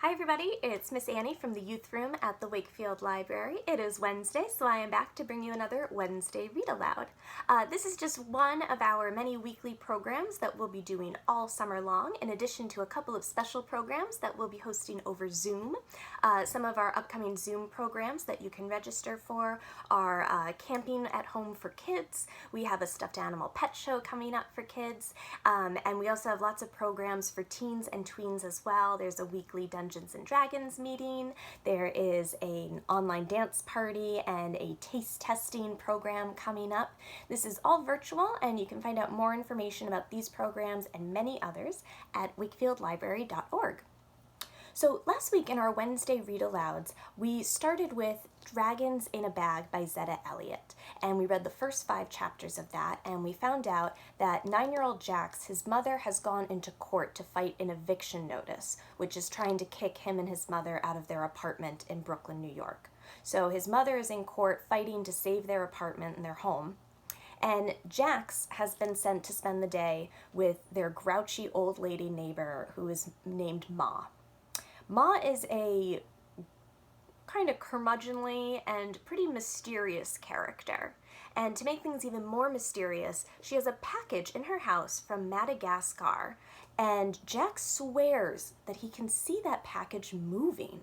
Hi everybody, it's Miss Annie from the Youth Room at the Wakefield Library. It is Wednesday, so I am back to bring you another Wednesday Read Aloud. This is just one of our many weekly programs that we'll be doing all summer long, in addition to a couple of special programs that we'll be hosting over Zoom. Some of our upcoming Zoom programs that you can register for are Camping at Home for Kids. We have a stuffed animal pet show coming up for kids, and we also have lots of programs for teens and tweens as well. There's a weekly Dungeons and Dragons meeting, there is an online dance party, and a taste testing program coming up. This is all virtual, and you can find out more information about these programs and many others at wakefieldlibrary.org. So last week in our Wednesday Read Alouds, we started with Dragons in a Bag by Zetta Elliott, and we read the first 5 chapters of that, and we found out that 9-year-old Jax, his mother, has gone into court to fight an eviction notice, which is trying to kick him and his mother out of their apartment in Brooklyn, New York. So his mother is in court fighting to save their apartment and their home. And Jax has been sent to spend the day with their grouchy old lady neighbor who is named Ma. Ma is a kind of curmudgeonly and pretty mysterious character. And to make things even more mysterious, she has a package in her house from Madagascar, and Jax swears that he can see that package moving.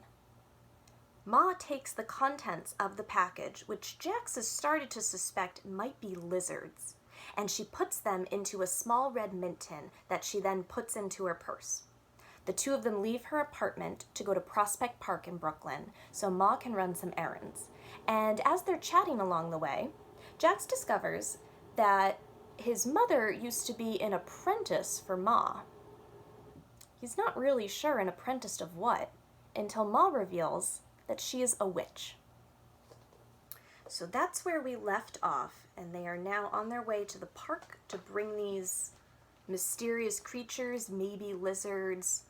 Ma takes the contents of the package, which Jax has started to suspect might be lizards, and she puts them into a small red mint tin that she then puts into her purse. The two of them leave her apartment to go to Prospect Park in Brooklyn so Ma can run some errands. And as they're chatting along the way, Jax discovers that his mother used to be an apprentice for Ma. He's not really sure an apprentice of what, until Ma reveals that she is a witch. So that's where we left off, and they are now on their way to the park to bring these mysterious creatures, maybe lizards,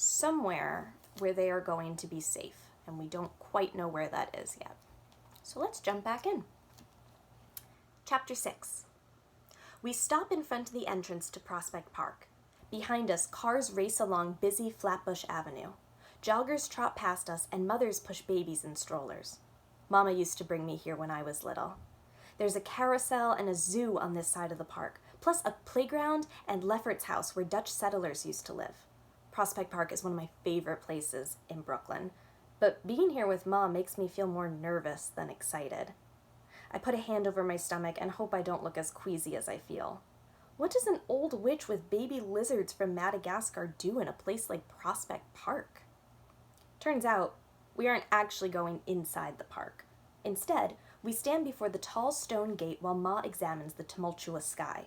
somewhere where they are going to be safe, and we don't quite know where that is yet. So let's jump back in. Chapter 6. We stop in front of the entrance to Prospect Park. Behind us, cars race along busy Flatbush Avenue. Joggers trot past us, and mothers push babies in strollers. Mama used to bring me here when I was little. There's a carousel and a zoo on this side of the park, plus a playground and Lefferts house where Dutch settlers used to live. Prospect Park is one of my favorite places in Brooklyn, but being here with Mom makes me feel more nervous than excited. I put a hand over my stomach and hope I don't look as queasy as I feel. What does an old witch with baby lizards from Madagascar do in a place like Prospect Park? Turns out, we aren't actually going inside the park. Instead, we stand before the tall stone gate while Ma examines the tumultuous sky.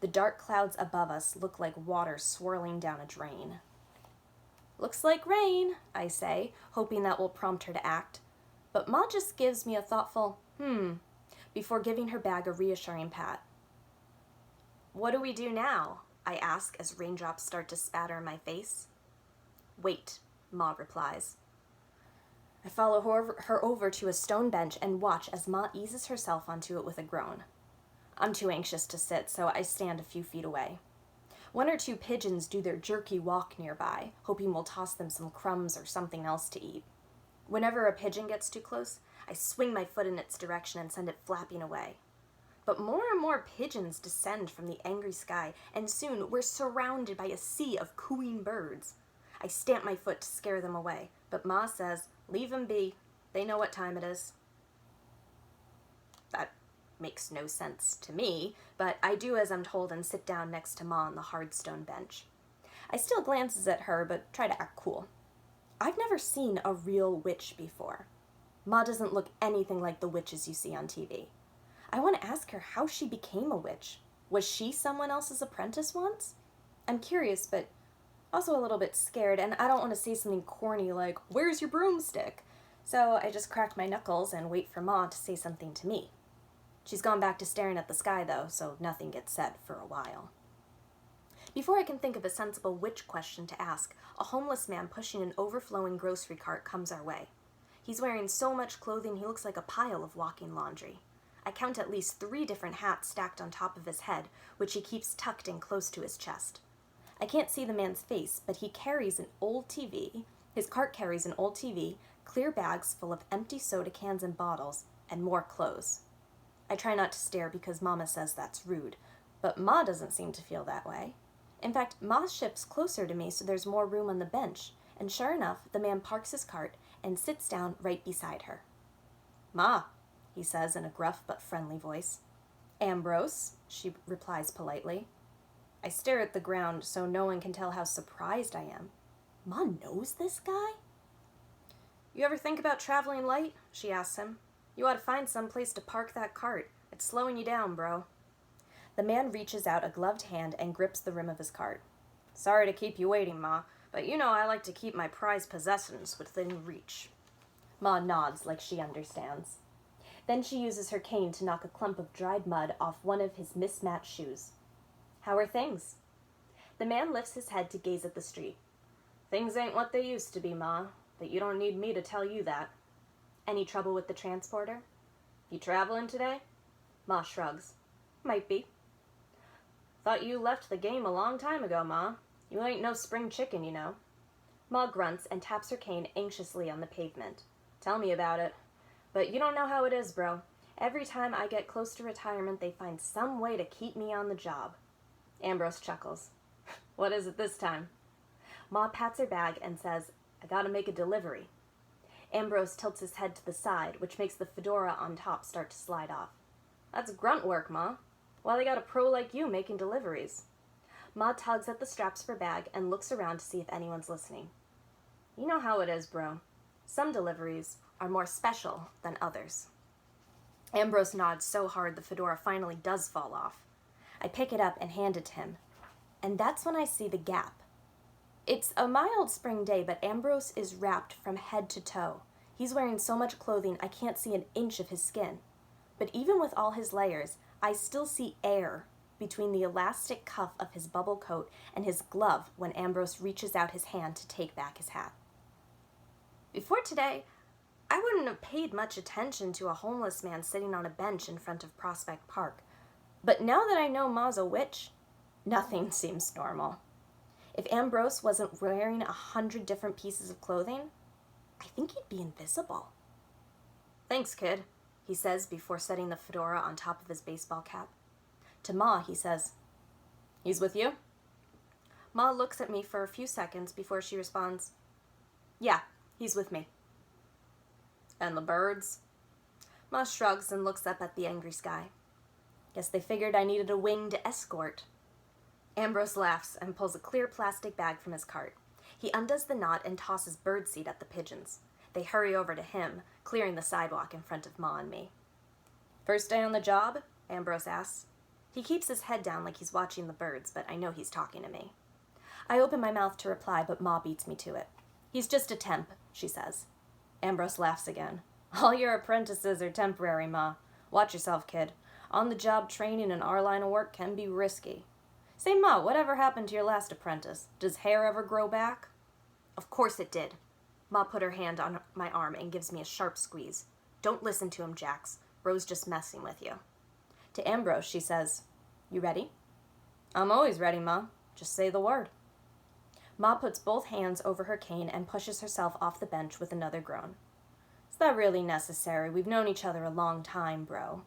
The dark clouds above us look like water swirling down a drain. "Looks like rain," I say, hoping that will prompt her to act. But Ma just gives me a thoughtful, before giving her bag a reassuring pat. "What do we do now?" I ask as raindrops start to spatter in my face. "Wait," Ma replies. I follow her over to a stone bench and watch as Ma eases herself onto it with a groan. I'm too anxious to sit, so I stand a few feet away. 1 or 2 pigeons do their jerky walk nearby, hoping we'll toss them some crumbs or something else to eat. Whenever a pigeon gets too close, I swing my foot in its direction and send it flapping away. But more and more pigeons descend from the angry sky, and soon we're surrounded by a sea of cooing birds. I stamp my foot to scare them away, but Ma says, "Leave them be. They know what time it is." That makes no sense to me, but I do as I'm told and sit down next to Ma on the hard stone bench. I still glances at her, but try to act cool. I've never seen a real witch before. Ma doesn't look anything like the witches you see on TV. I want to ask her how she became a witch. Was she someone else's apprentice once? I'm curious, but also a little bit scared, and I don't want to say something corny like, "Where's your broomstick?" So I just crack my knuckles and wait for Ma to say something to me. She's gone back to staring at the sky, though, so nothing gets said for a while. Before I can think of a sensible witch question to ask, a homeless man pushing an overflowing grocery cart comes our way. He's wearing so much clothing he looks like a pile of walking laundry. I count at least 3 different hats stacked on top of his head, which he keeps tucked in close to his chest. I can't see the man's face, but he carries an old TV, His cart carries an old TV, clear bags full of empty soda cans and bottles, and more clothes. I try not to stare because Mama says that's rude, but Ma doesn't seem to feel that way. In fact, Ma shifts closer to me so there's more room on the bench, and sure enough, the man parks his cart and sits down right beside her. "Ma," he says in a gruff but friendly voice. "Ambrose," she replies politely. I stare at the ground so no one can tell how surprised I am. Ma knows this guy? "You ever think about traveling light?" she asks him. "You ought to find some place to park that cart. It's slowing you down, bro." The man reaches out a gloved hand and grips the rim of his cart. "Sorry to keep you waiting, Ma, but you know I like to keep my prized possessions within reach." Ma nods like she understands. Then she uses her cane to knock a clump of dried mud off one of his mismatched shoes. "How are things?" The man lifts his head to gaze at the street. "Things ain't what they used to be, Ma, but you don't need me to tell you that." "Any trouble with the transporter?" "You traveling today?" Ma shrugs. "Might be." "Thought you left the game a long time ago, Ma. You ain't no spring chicken, you know." Ma grunts and taps her cane anxiously on the pavement. "Tell me about it. But you don't know how it is, bro. Every time I get close to retirement, they find some way to keep me on the job." Ambrose chuckles. "What is it this time?" Ma pats her bag and says, "I gotta make a delivery." Ambrose tilts his head to the side, which makes the fedora on top start to slide off. "That's grunt work, Ma. Why they got a pro like you making deliveries?" Ma tugs at the straps of her bag and looks around to see if anyone's listening. "You know how it is, bro. Some deliveries are more special than others." Ambrose nods so hard the fedora finally does fall off. I pick it up and hand it to him, and that's when I see the gap. It's a mild spring day, but Ambrose is wrapped from head to toe. He's wearing so much clothing I can't see an inch of his skin. But even with all his layers, I still see air between the elastic cuff of his bubble coat and his glove when Ambrose reaches out his hand to take back his hat. Before today, I wouldn't have paid much attention to a homeless man sitting on a bench in front of Prospect Park. But now that I know Ma's a witch, nothing seems normal. If Ambrose wasn't wearing 100 different pieces of clothing, I think he'd be invisible. "Thanks, kid," he says before setting the fedora on top of his baseball cap. To Ma, he says, "He's with you?" Ma looks at me for a few seconds before she responds, "Yeah, he's with me." "And the birds?" Ma shrugs and looks up at the angry sky. "Guess they figured I needed a winged escort." Ambrose laughs and pulls a clear plastic bag from his cart. He undoes the knot and tosses birdseed at the pigeons. They hurry over to him, clearing the sidewalk in front of Ma and me. "First day on the job?" Ambrose asks. He keeps his head down like he's watching the birds, but I know he's talking to me. I open my mouth to reply, but Ma beats me to it. "He's just a temp," she says. Ambrose laughs again. "All your apprentices are temporary, Ma. Watch yourself, kid. On-the-job training in our line of work can be risky. Say, Ma, whatever happened to your last apprentice? Does hair ever grow back?" "Of course it did." Ma put her hand on my arm and gives me a sharp squeeze. "Don't listen to him, Jax. Bro's just messing with you." To Ambrose, she says, "You ready?" "I'm always ready, Ma. Just say the word." Ma puts both hands over her cane and pushes herself off the bench with another groan. "Is that really necessary? We've known each other a long time, bro."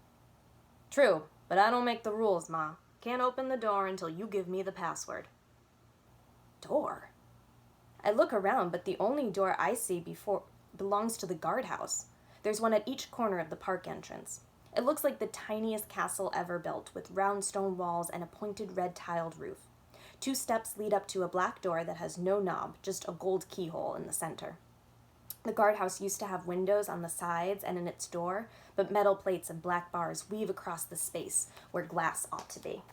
"True, but I don't make the rules, Ma. Can't open the door until you give me the password." Door? I look around, but the only door I see belongs to the guardhouse. There's one at each corner of the park entrance. It looks like the tiniest castle ever built, with round stone walls and a pointed red-tiled roof. 2 steps lead up to a black door that has no knob, just a gold keyhole in the center. The guardhouse used to have windows on the sides and in its door, but metal plates and black bars weave across the space where glass ought to be.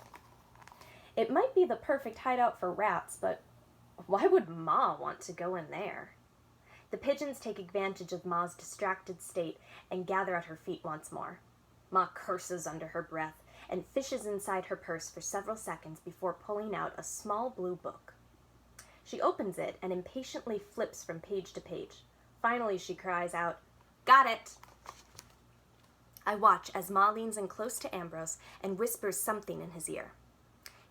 It might be the perfect hideout for rats, but why would Ma want to go in there? The pigeons take advantage of Ma's distracted state and gather at her feet once more. Ma curses under her breath and fishes inside her purse for several seconds before pulling out a small blue book. She opens it and impatiently flips from page to page. Finally, she cries out, "Got it!" I watch as Ma leans in close to Ambrose and whispers something in his ear.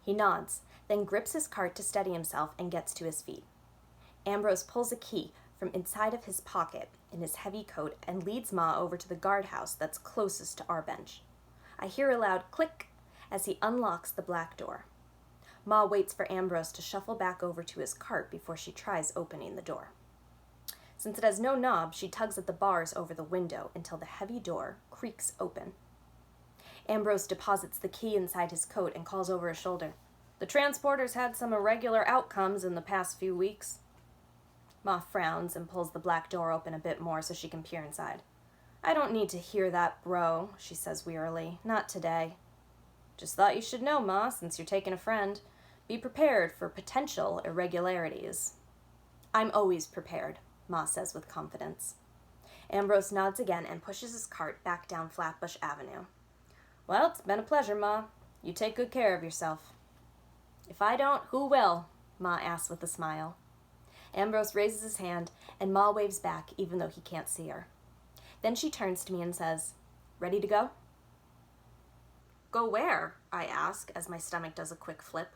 He nods, then grips his cart to steady himself and gets to his feet. Ambrose pulls a key from inside of his pocket in his heavy coat and leads Ma over to the guardhouse that's closest to our bench. I hear a loud click as he unlocks the black door. Ma waits for Ambrose to shuffle back over to his cart before she tries opening the door. Since it has no knob, she tugs at the bars over the window until the heavy door creaks open. Ambrose deposits the key inside his coat and calls over his shoulder, "The transporter's had some irregular outcomes in the past few weeks." Ma frowns and pulls the black door open a bit more so she can peer inside. "I don't need to hear that, bro," she says wearily. "Not today." "Just thought you should know, Ma, since you're taking a friend. Be prepared for potential irregularities." "I'm always prepared," Ma says with confidence. Ambrose nods again and pushes his cart back down Flatbush Avenue. "Well, it's been a pleasure, Ma. You take good care of yourself." "If I don't, who will?" Ma asks with a smile. Ambrose raises his hand, and Ma waves back even though he can't see her. Then she turns to me and says, "Ready to go?" "Go where?" I ask as my stomach does a quick flip.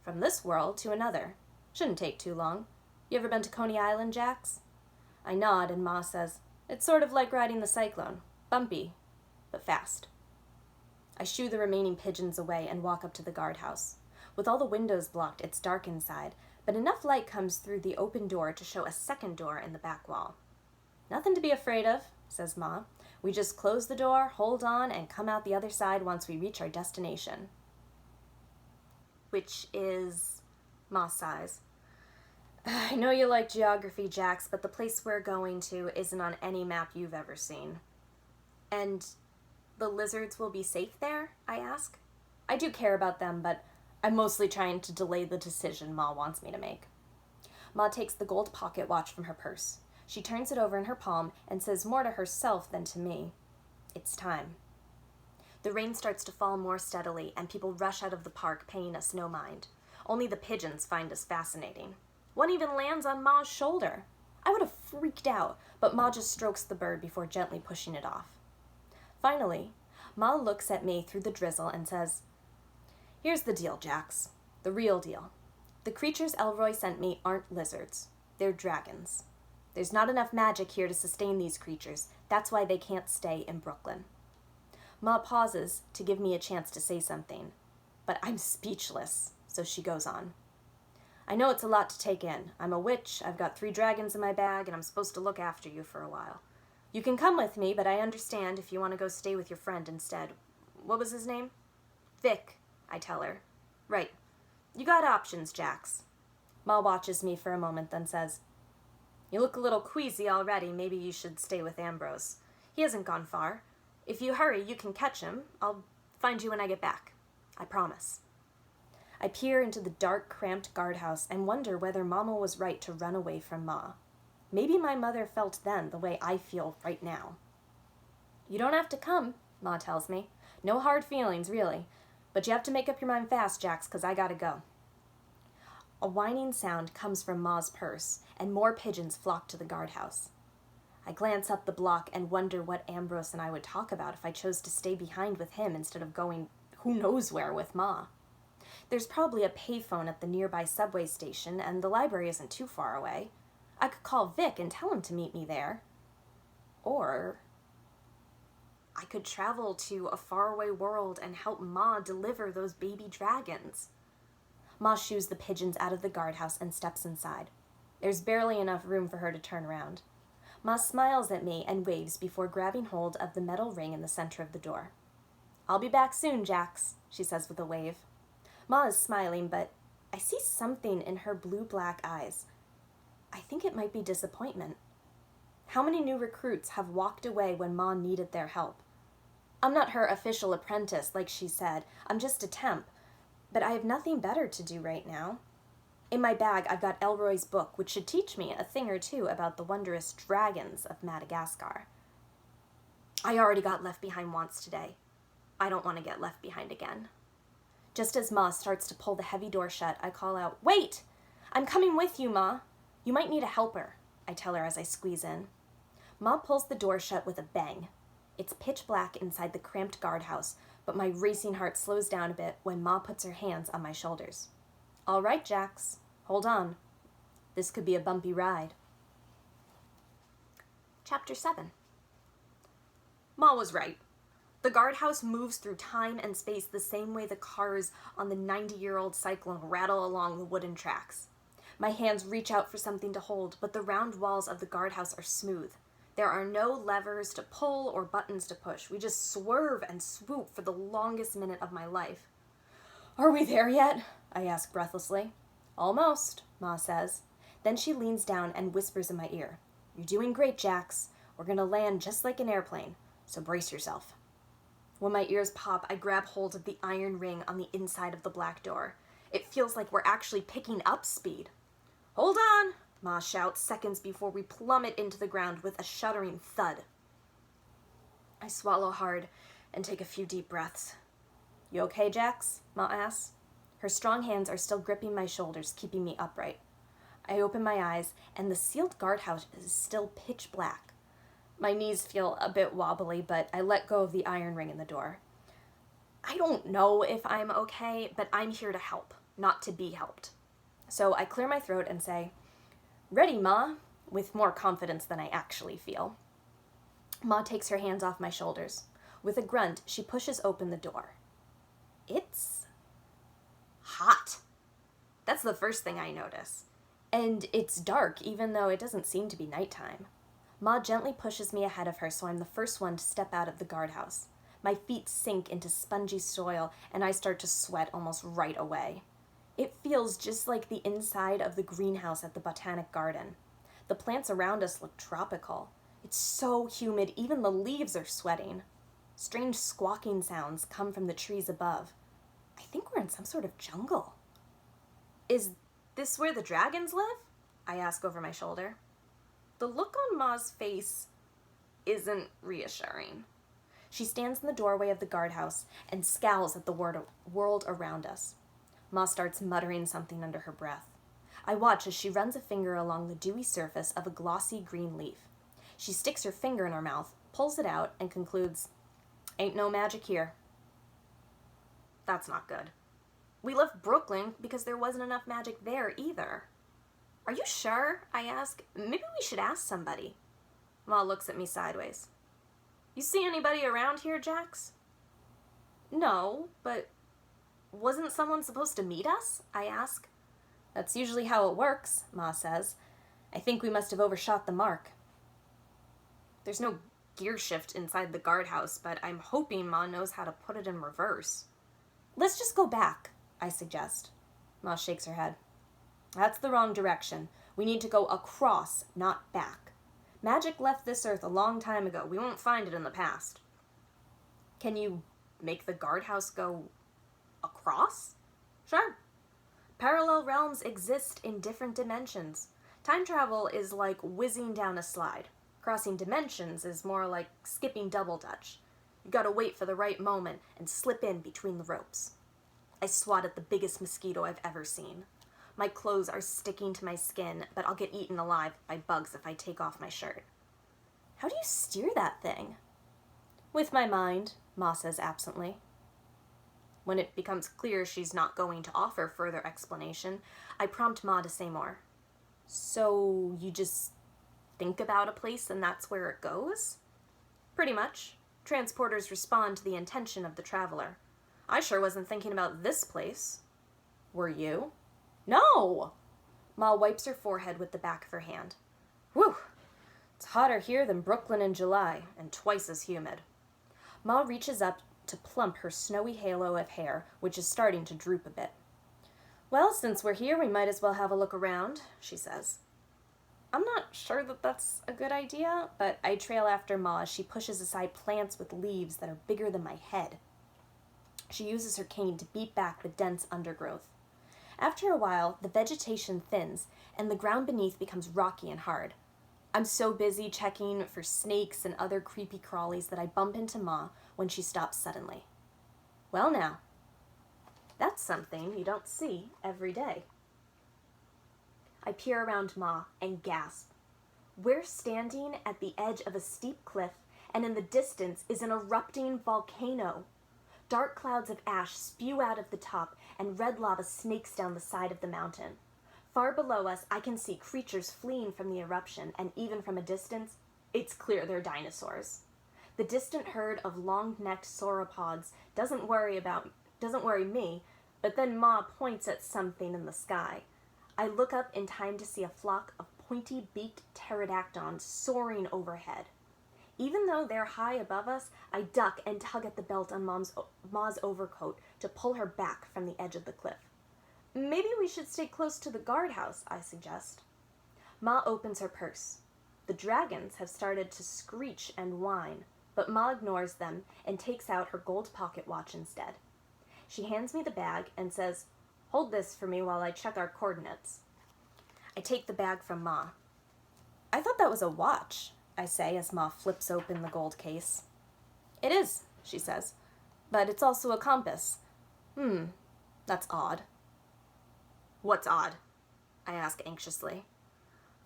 "From this world to another. Shouldn't take too long. You ever been to Coney Island, Jax?" I nod, and Ma says, "It's sort of like riding the Cyclone. Bumpy, but fast." I shoo the remaining pigeons away and walk up to the guardhouse. With all the windows blocked, it's dark inside, but enough light comes through the open door to show a second door in the back wall. "Nothing to be afraid of," says Ma. "We just close the door, hold on, and come out the other side once we reach our destination." "Which is?" Ma sighs. "I know you like geography, Jax, but the place we're going to isn't on any map you've ever seen." "And the lizards will be safe there?" I ask. I do care about them, but I'm mostly trying to delay the decision Ma wants me to make. Ma takes the gold pocket watch from her purse. She turns it over in her palm and says more to herself than to me, "It's time." The rain starts to fall more steadily, and people rush out of the park, paying us no mind. Only the pigeons find us fascinating. One even lands on Ma's shoulder. I would have freaked out, but Ma just strokes the bird before gently pushing it off. Finally, Ma looks at me through the drizzle and says, "Here's the deal, Jax. The real deal. The creatures Elroy sent me aren't lizards. They're dragons. There's not enough magic here to sustain these creatures. That's why they can't stay in Brooklyn." Ma pauses to give me a chance to say something, but I'm speechless, so she goes on. "I know it's a lot to take in. I'm a witch, I've got 3 dragons in my bag, and I'm supposed to look after you for a while. You can come with me, but I understand if you want to go stay with your friend instead. What was his name?" "Vic," I tell her. "Right. You got options, Jax." Ma watches me for a moment, then says, "You look a little queasy already. Maybe you should stay with Ambrose. He hasn't gone far. If you hurry, you can catch him. I'll find you when I get back. I promise." I peer into the dark, cramped guardhouse and wonder whether Mama was right to run away from Ma. Maybe my mother felt then the way I feel right now. "You don't have to come," Ma tells me. "No hard feelings, really. But you have to make up your mind fast, Jax, 'cause I gotta go." A whining sound comes from Ma's purse, and more pigeons flock to the guardhouse. I glance up the block and wonder what Ambrose and I would talk about if I chose to stay behind with him instead of going who knows where with Ma. There's probably a payphone at the nearby subway station, and the library isn't too far away. I could call Vic and tell him to meet me there. Or I could travel to a faraway world and help Ma deliver those baby dragons. Ma shoos the pigeons out of the guardhouse and steps inside. There's barely enough room for her to turn around. Ma smiles at me and waves before grabbing hold of the metal ring in the center of the door. "I'll be back soon, Jax," she says with a wave. Ma is smiling, but I see something in her blue-black eyes. I think it might be disappointment. How many new recruits have walked away when Ma needed their help? I'm not her official apprentice, like she said. I'm just a temp. But I have nothing better to do right now. In my bag, I've got Elroy's book, which should teach me a thing or two about the wondrous dragons of Madagascar. I already got left behind once today. I don't want to get left behind again. Just as Ma starts to pull the heavy door shut, I call out, "Wait! I'm coming with you, Ma. You might need a helper," I tell her as I squeeze in. Ma pulls the door shut with a bang. It's pitch black inside the cramped guardhouse, but my racing heart slows down a bit when Ma puts her hands on my shoulders. "All right, Jax. Hold on. This could be a bumpy ride." Chapter 7. Ma was right. The guardhouse moves through time and space the same way the cars on the 90-year-old cyclone rattle along the wooden tracks. My hands reach out for something to hold, but the round walls of the guardhouse are smooth. There are no levers to pull or buttons to push. We just swerve and swoop for the longest minute of my life. "Are we there yet?" I ask breathlessly. "Almost," Ma says. Then she leans down and whispers in my ear. "You're doing great, Jax. We're gonna land just like an airplane, so brace yourself." When my ears pop, I grab hold of the iron ring on the inside of the black door. It feels like we're actually picking up speed. "Hold on," Ma shouts seconds before we plummet into the ground with a shuddering thud. I swallow hard and take a few deep breaths. "You okay, Jax?" Ma asks. Her strong hands are still gripping my shoulders, keeping me upright. I open my eyes, and the sealed guardhouse is still pitch black. My knees feel a bit wobbly, but I let go of the iron ring in the door. I don't know if I'm okay, but I'm here to help, not to be helped. So I clear my throat and say, "Ready, Ma," with more confidence than I actually feel. Ma takes her hands off my shoulders. With a grunt, she pushes open the door. It's hot. That's the first thing I notice. And it's dark, even though it doesn't seem to be nighttime. Ma gently pushes me ahead of her, so I'm the first one to step out of the guardhouse. My feet sink into spongy soil, and I start to sweat almost right away. It feels just like the inside of the greenhouse at the Botanic Garden. The plants around us look tropical. It's so humid, even the leaves are sweating. Strange squawking sounds come from the trees above. I think we're in some sort of jungle. "Is this where the dragons live?" I ask over my shoulder. The look on Ma's face isn't reassuring. She stands in the doorway of the guardhouse and scowls at the world around us. Ma starts muttering something under her breath. I watch as she runs a finger along the dewy surface of a glossy green leaf. She sticks her finger in her mouth, pulls it out, and concludes, "Ain't no magic here." That's not good. We left Brooklyn because there wasn't enough magic there either. "Are you sure?" I ask. "Maybe we should ask somebody." Ma looks at me sideways. "You see anybody around here, Jax?" "No, but wasn't someone supposed to meet us?" I ask. "That's usually how it works," Ma says. "I think we must have overshot the mark." There's no gear shift inside the guardhouse, but I'm hoping Ma knows how to put it in reverse. "Let's just go back," I suggest. Ma shakes her head. "That's the wrong direction. We need to go across, not back. Magic left this earth a long time ago. We won't find it in the past." "Can you make the guardhouse go across?" "Sure. Parallel realms exist in different dimensions. Time travel is like whizzing down a slide. Crossing dimensions is more like skipping double dutch. You gotta wait for the right moment and slip in between the ropes." I swat at the biggest mosquito I've ever seen. My clothes are sticking to my skin, but I'll get eaten alive by bugs if I take off my shirt. "How do you steer that thing?" "With my mind," Ma says absently. When it becomes clear she's not going to offer further explanation, I prompt Ma to say more. "So you just think about a place and that's where it goes?" "Pretty much. Transporters respond to the intention of the traveler. I sure wasn't thinking about this place." "Were you?" "No!" Ma wipes her forehead with the back of her hand. "Whew! It's hotter here than Brooklyn in July, and twice as humid." Ma reaches up to plump her snowy halo of hair, which is starting to droop a bit. "Well, since we're here, we might as well have a look around," she says. I'm not sure that that's a good idea, but I trail after Ma as she pushes aside plants with leaves that are bigger than my head. She uses her cane to beat back the dense undergrowth. After a while, the vegetation thins, and the ground beneath becomes rocky and hard. I'm so busy checking for snakes and other creepy crawlies that I bump into Ma when she stops suddenly. "Well now, that's something you don't see every day." I peer around Ma and gasp. We're standing at the edge of a steep cliff, and in the distance is an erupting volcano. Dark clouds of ash spew out of the top, and red lava snakes down the side of the mountain. Far below us, I can see creatures fleeing from the eruption, and even from a distance, It's clear they're dinosaurs. The distant herd of long-necked sauropods doesn't worry me, but then Ma points at something in the sky. I look up in time to see a flock of pointy-beaked pterodactyls soaring overhead. Even though they're high above us, I duck and tug at the belt on Ma's overcoat to pull her back from the edge of the cliff. Maybe we should stay close to the guardhouse, I suggest. Ma opens her purse. The dragons have started to screech and whine, but Ma ignores them and takes out her gold pocket watch instead. She hands me the bag and says, "Hold this for me while I check our coordinates." I take the bag from Ma. "I thought that was a watch," I say as Ma flips open the gold case. "It is," she says, "but it's also a compass." That's odd." "What's odd?" I ask anxiously.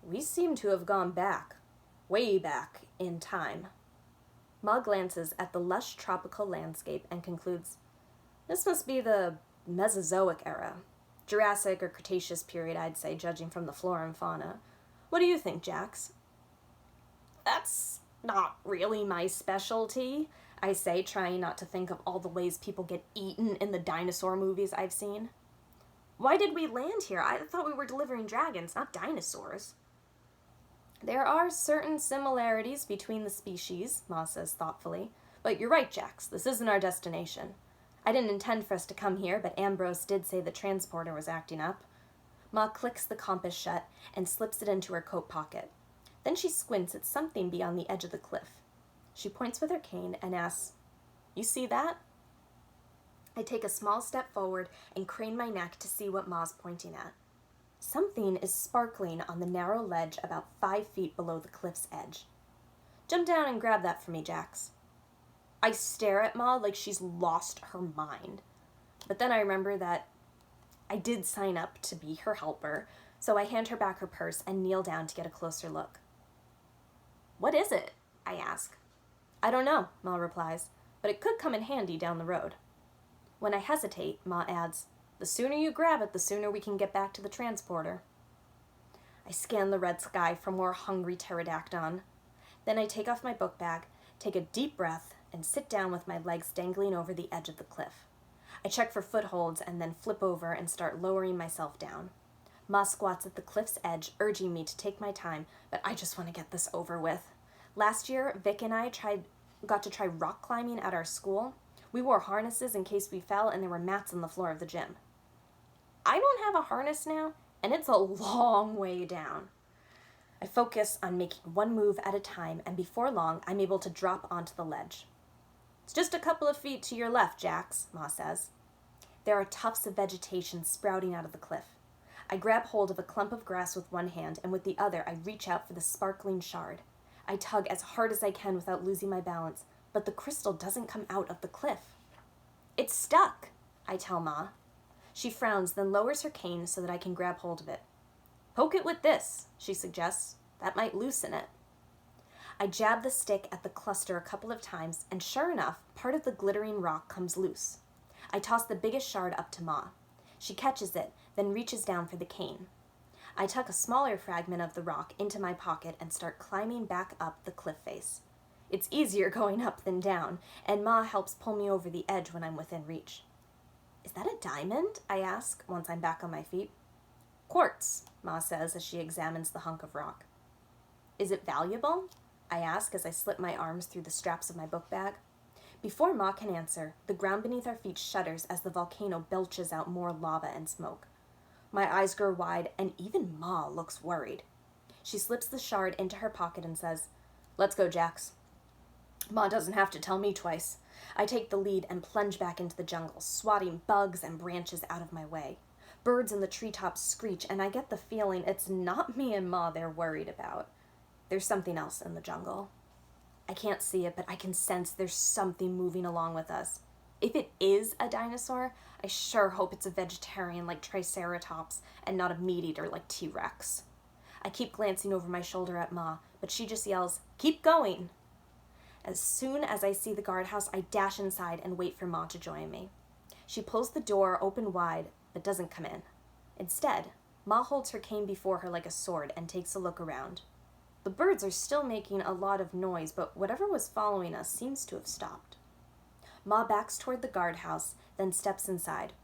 "We seem to have gone back, way back, in time." Ma glances at the lush tropical landscape and concludes, "This must be the Mesozoic era. Jurassic or Cretaceous period, I'd say, judging from the flora and fauna. What do you think, Jax?" "That's not really my specialty," I say, trying not to think of all the ways people get eaten in the dinosaur movies I've seen. "Why did we land here? I thought we were delivering dragons, not dinosaurs." "There are certain similarities between the species," Ma says thoughtfully. "But you're right, Jax, this isn't our destination. I didn't intend for us to come here, but Ambrose did say the transporter was acting up." Ma clicks the compass shut and slips it into her coat pocket. Then she squints at something beyond the edge of the cliff. She points with her cane and asks, "You see that?" I take a small step forward and crane my neck to see what Ma's pointing at. Something is sparkling on the narrow ledge about 5 feet below the cliff's edge. "Jump down and grab that for me, Jax." I stare at Ma like she's lost her mind. But then I remember that I did sign up to be her helper, so I hand her back her purse and kneel down to get a closer look. "What is it?" I ask. "I don't know," Ma replies, "but it could come in handy down the road." When I hesitate, Ma adds, "The sooner you grab it, the sooner we can get back to the transporter." I scan the red sky for more hungry pterodactyl. Then I take off my book bag, take a deep breath, and sit down with my legs dangling over the edge of the cliff. I check for footholds and then flip over and start lowering myself down. Ma squats at the cliff's edge, urging me to take my time, but I just want to get this over with. Last year, Vic and I got to try rock climbing at our school. We wore harnesses in case we fell, and there were mats on the floor of the gym. I don't have a harness now, and it's a long way down. I focus on making one move at a time, and before long, I'm able to drop onto the ledge. "It's just a couple of feet to your left, Jax," Ma says. There are tufts of vegetation sprouting out of the cliff. I grab hold of a clump of grass with one hand, and with the other, I reach out for the sparkling shard. I tug as hard as I can without losing my balance, but the crystal doesn't come out of the cliff. "It's stuck," I tell Ma. She frowns, then lowers her cane so that I can grab hold of it. "Poke it with this," she suggests. "That might loosen it." I jab the stick at the cluster a couple of times, and sure enough, part of the glittering rock comes loose. I toss the biggest shard up to Ma. She catches it, then reaches down for the cane. I tuck a smaller fragment of the rock into my pocket and start climbing back up the cliff face. It's easier going up than down, and Ma helps pull me over the edge when I'm within reach. "Is that a diamond?" I ask once I'm back on my feet. "Quartz," Ma says as she examines the hunk of rock. "Is it valuable?" I ask as I slip my arms through the straps of my book bag. Before Ma can answer, the ground beneath our feet shudders as the volcano belches out more lava and smoke. My eyes grow wide, and even Ma looks worried. She slips the shard into her pocket and says, "Let's go, Jax." Ma doesn't have to tell me twice. I take the lead and plunge back into the jungle, swatting bugs and branches out of my way. Birds in the treetops screech, and I get the feeling it's not me and Ma they're worried about. There's something else in the jungle. I can't see it, but I can sense there's something moving along with us. If it is a dinosaur, I sure hope it's a vegetarian like Triceratops and not a meat-eater like T-Rex. I keep glancing over my shoulder at Ma, but she just yells, "Keep going!" As soon as I see the guardhouse, I dash inside and wait for Ma to join me. She pulls the door open wide, but doesn't come in. Instead, Ma holds her cane before her like a sword and takes a look around. The birds are still making a lot of noise, but whatever was following us seems to have stopped. Ma backs toward the guardhouse, then steps inside.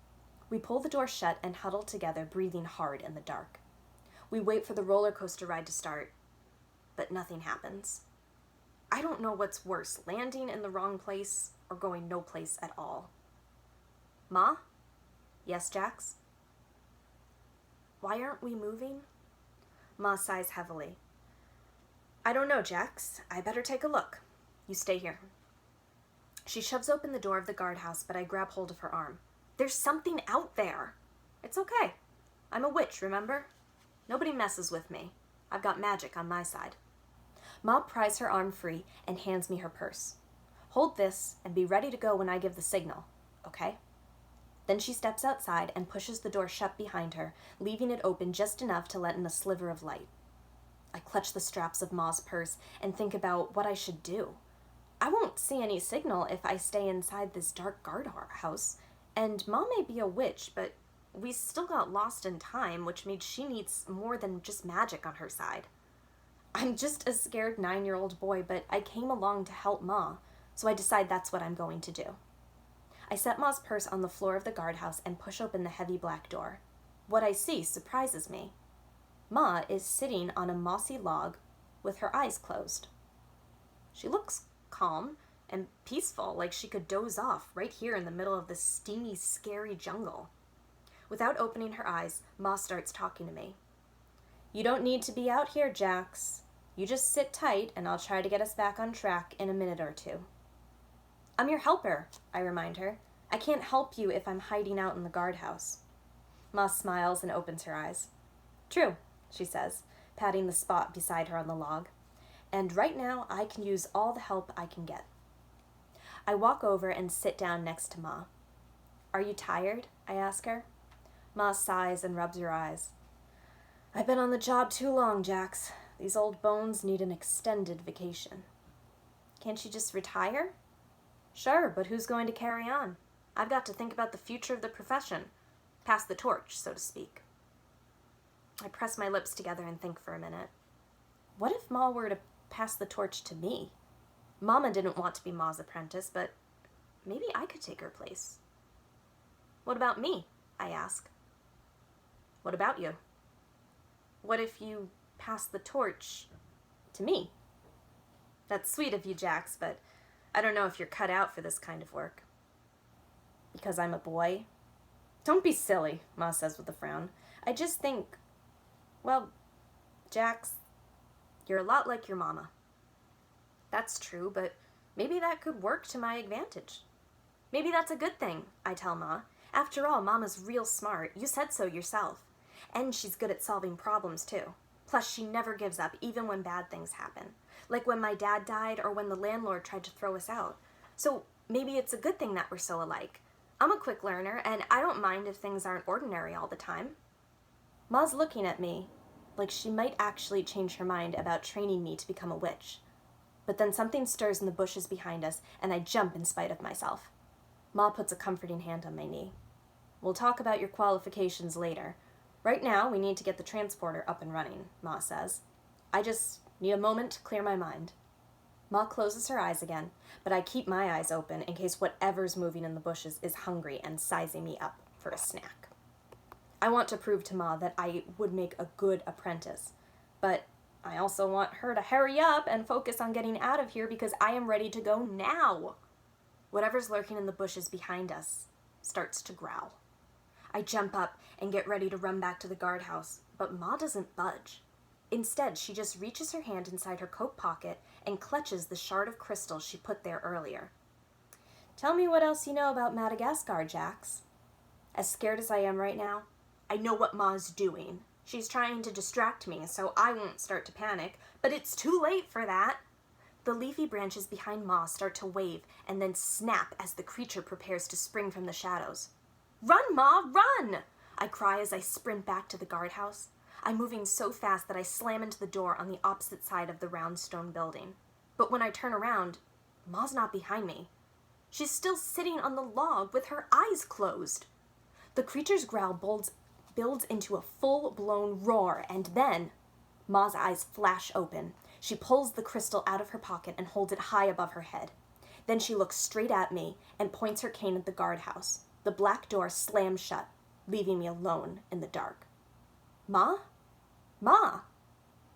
We pull the door shut and huddle together, breathing hard in the dark. We wait for the roller coaster ride to start, but nothing happens. I don't know what's worse, landing in the wrong place or going no place at all. Ma? Yes, Jax? Why aren't we moving? Ma sighs heavily. I don't know, Jax. I better take a look. You stay here. She shoves open the door of the guardhouse, but I grab hold of her arm. There's something out there. It's okay. I'm a witch, remember? Nobody messes with me. I've got magic on my side. Ma pries her arm free and hands me her purse. Hold this and be ready to go when I give the signal, okay? Then she steps outside and pushes the door shut behind her, leaving it open just enough to let in a sliver of light. I clutch the straps of Ma's purse and think about what I should do. I won't see any signal if I stay inside this dark guardhouse, and Ma may be a witch, but we still got lost in time, which means she needs more than just magic on her side. I'm just a scared 9-year-old boy, but I came along to help Ma, so I decide that's what I'm going to do. I set Ma's purse on the floor of the guardhouse and push open the heavy black door. What I see surprises me. Ma is sitting on a mossy log with her eyes closed. She looks calm and peaceful, like she could doze off right here in the middle of this steamy, scary jungle. Without opening her eyes, Ma starts talking to me. You don't need to be out here, Jax. You just sit tight and I'll try to get us back on track in a minute or two. I'm your helper, I remind her. I can't help you if I'm hiding out in the guardhouse. Ma smiles and opens her eyes. True, she says, patting the spot beside her on the log. And right now, I can use all the help I can get. I walk over and sit down next to Ma. Are you tired? I ask her. Ma sighs and rubs her eyes. I've been on the job too long, Jax. These old bones need an extended vacation. Can't you just retire? Sure, but who's going to carry on? I've got to think about the future of the profession. Pass the torch, so to speak. I press my lips together and think for a minute. What if Ma were to pass the torch to me? Mama didn't want to be Ma's apprentice, but maybe I could take her place. What about me? I ask. What about you? What if you pass the torch to me? That's sweet of you, Jax, but I don't know if you're cut out for this kind of work. Because I'm a boy? Don't be silly, Ma says with a frown. I just think, well, Jax, you're a lot like your mama. That's true, but maybe that could work to my advantage. Maybe that's a good thing, I tell Ma. After all, Mama's real smart. You said so yourself. And she's good at solving problems, too. Plus, she never gives up, even when bad things happen. Like when my dad died or when the landlord tried to throw us out. So maybe it's a good thing that we're so alike. I'm a quick learner, and I don't mind if things aren't ordinary all the time. Ma's looking at me like she might actually change her mind about training me to become a witch. But then something stirs in the bushes behind us, and I jump in spite of myself. Ma puts a comforting hand on my knee. We'll talk about your qualifications later. Right now, we need to get the transporter up and running, Ma says. I just need a moment to clear my mind. Ma closes her eyes again, but I keep my eyes open in case whatever's moving in the bushes is hungry and sizing me up for a snack. I want to prove to Ma that I would make a good apprentice, but I also want her to hurry up and focus on getting out of here because I am ready to go now. Whatever's lurking in the bushes behind us starts to growl. I jump up and get ready to run back to the guardhouse, but Ma doesn't budge. Instead, she just reaches her hand inside her coat pocket and clutches the shard of crystal she put there earlier. Tell me what else you know about Madagascar, Jax. As scared as I am right now, I know what Ma's doing. She's trying to distract me so I won't start to panic, but it's too late for that. The leafy branches behind Ma start to wave and then snap as the creature prepares to spring from the shadows. Run, Ma, run! I cry as I sprint back to the guardhouse. I'm moving so fast that I slam into the door on the opposite side of the round stone building. But when I turn around, Ma's not behind me. She's still sitting on the log with her eyes closed. The creature's growl builds into a full-blown roar, and then Ma's eyes flash open. She pulls the crystal out of her pocket and holds it high above her head. Then she looks straight at me and points her cane at the guardhouse. The black door slams shut, leaving me alone in the dark. Ma? Ma!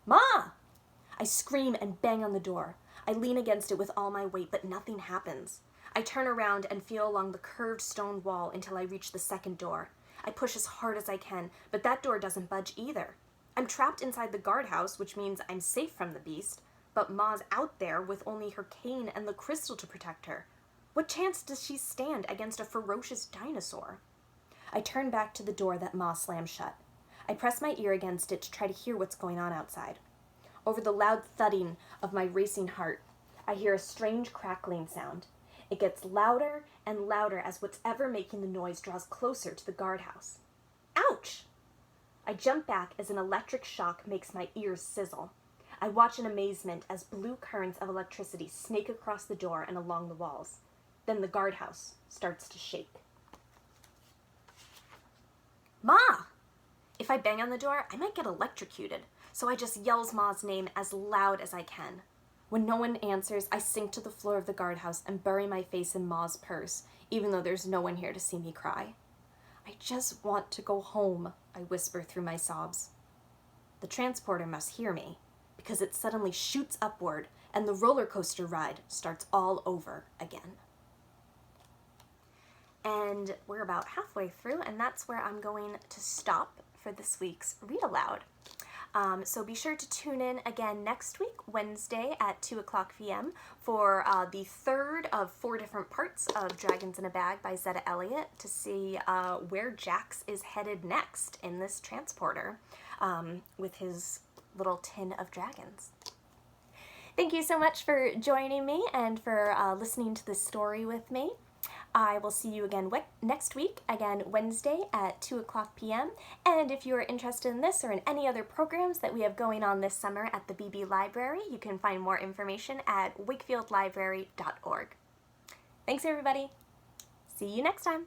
Ma! I scream and bang on the door. I lean against it with all my weight, but nothing happens. I turn around and feel along the curved stone wall until I reach the second door. I push as hard as I can, but that door doesn't budge either. I'm trapped inside the guardhouse, which means I'm safe from the beast, but Ma's out there with only her cane and the crystal to protect her. What chance does she stand against a ferocious dinosaur? I turn back to the door that Ma slammed shut. I press my ear against it to try to hear what's going on outside. Over the loud thudding of my racing heart, I hear a strange crackling sound. It gets louder and louder as whatever making the noise draws closer to the guardhouse. Ouch! I jump back as an electric shock makes my ears sizzle. I watch in amazement as blue currents of electricity snake across the door and along the walls. Then the guardhouse starts to shake. Ma! If I bang on the door, I might get electrocuted, so I just yells Ma's name as loud as I can. When no one answers, I sink to the floor of the guardhouse and bury my face in Ma's purse, even though there's no one here to see me cry. I just want to go home, I whisper through my sobs. The transporter must hear me, because it suddenly shoots upward and the roller coaster ride starts all over again. And we're about halfway through, and that's where I'm going to stop for this week's Read Aloud. So be sure to tune in again next week, Wednesday at 2:00 p.m. for the third of 4 different parts of Dragons in a Bag by Zetta Elliott to see where Jax is headed next in this transporter with his little tin of dragons. Thank you so much for joining me and for listening to this story with me. I will see you again next week, again Wednesday at 2:00 p.m. And if you are interested in this or in any other programs that we have going on this summer at the BB Library, you can find more information at wakefieldlibrary.org. Thanks, everybody. See you next time.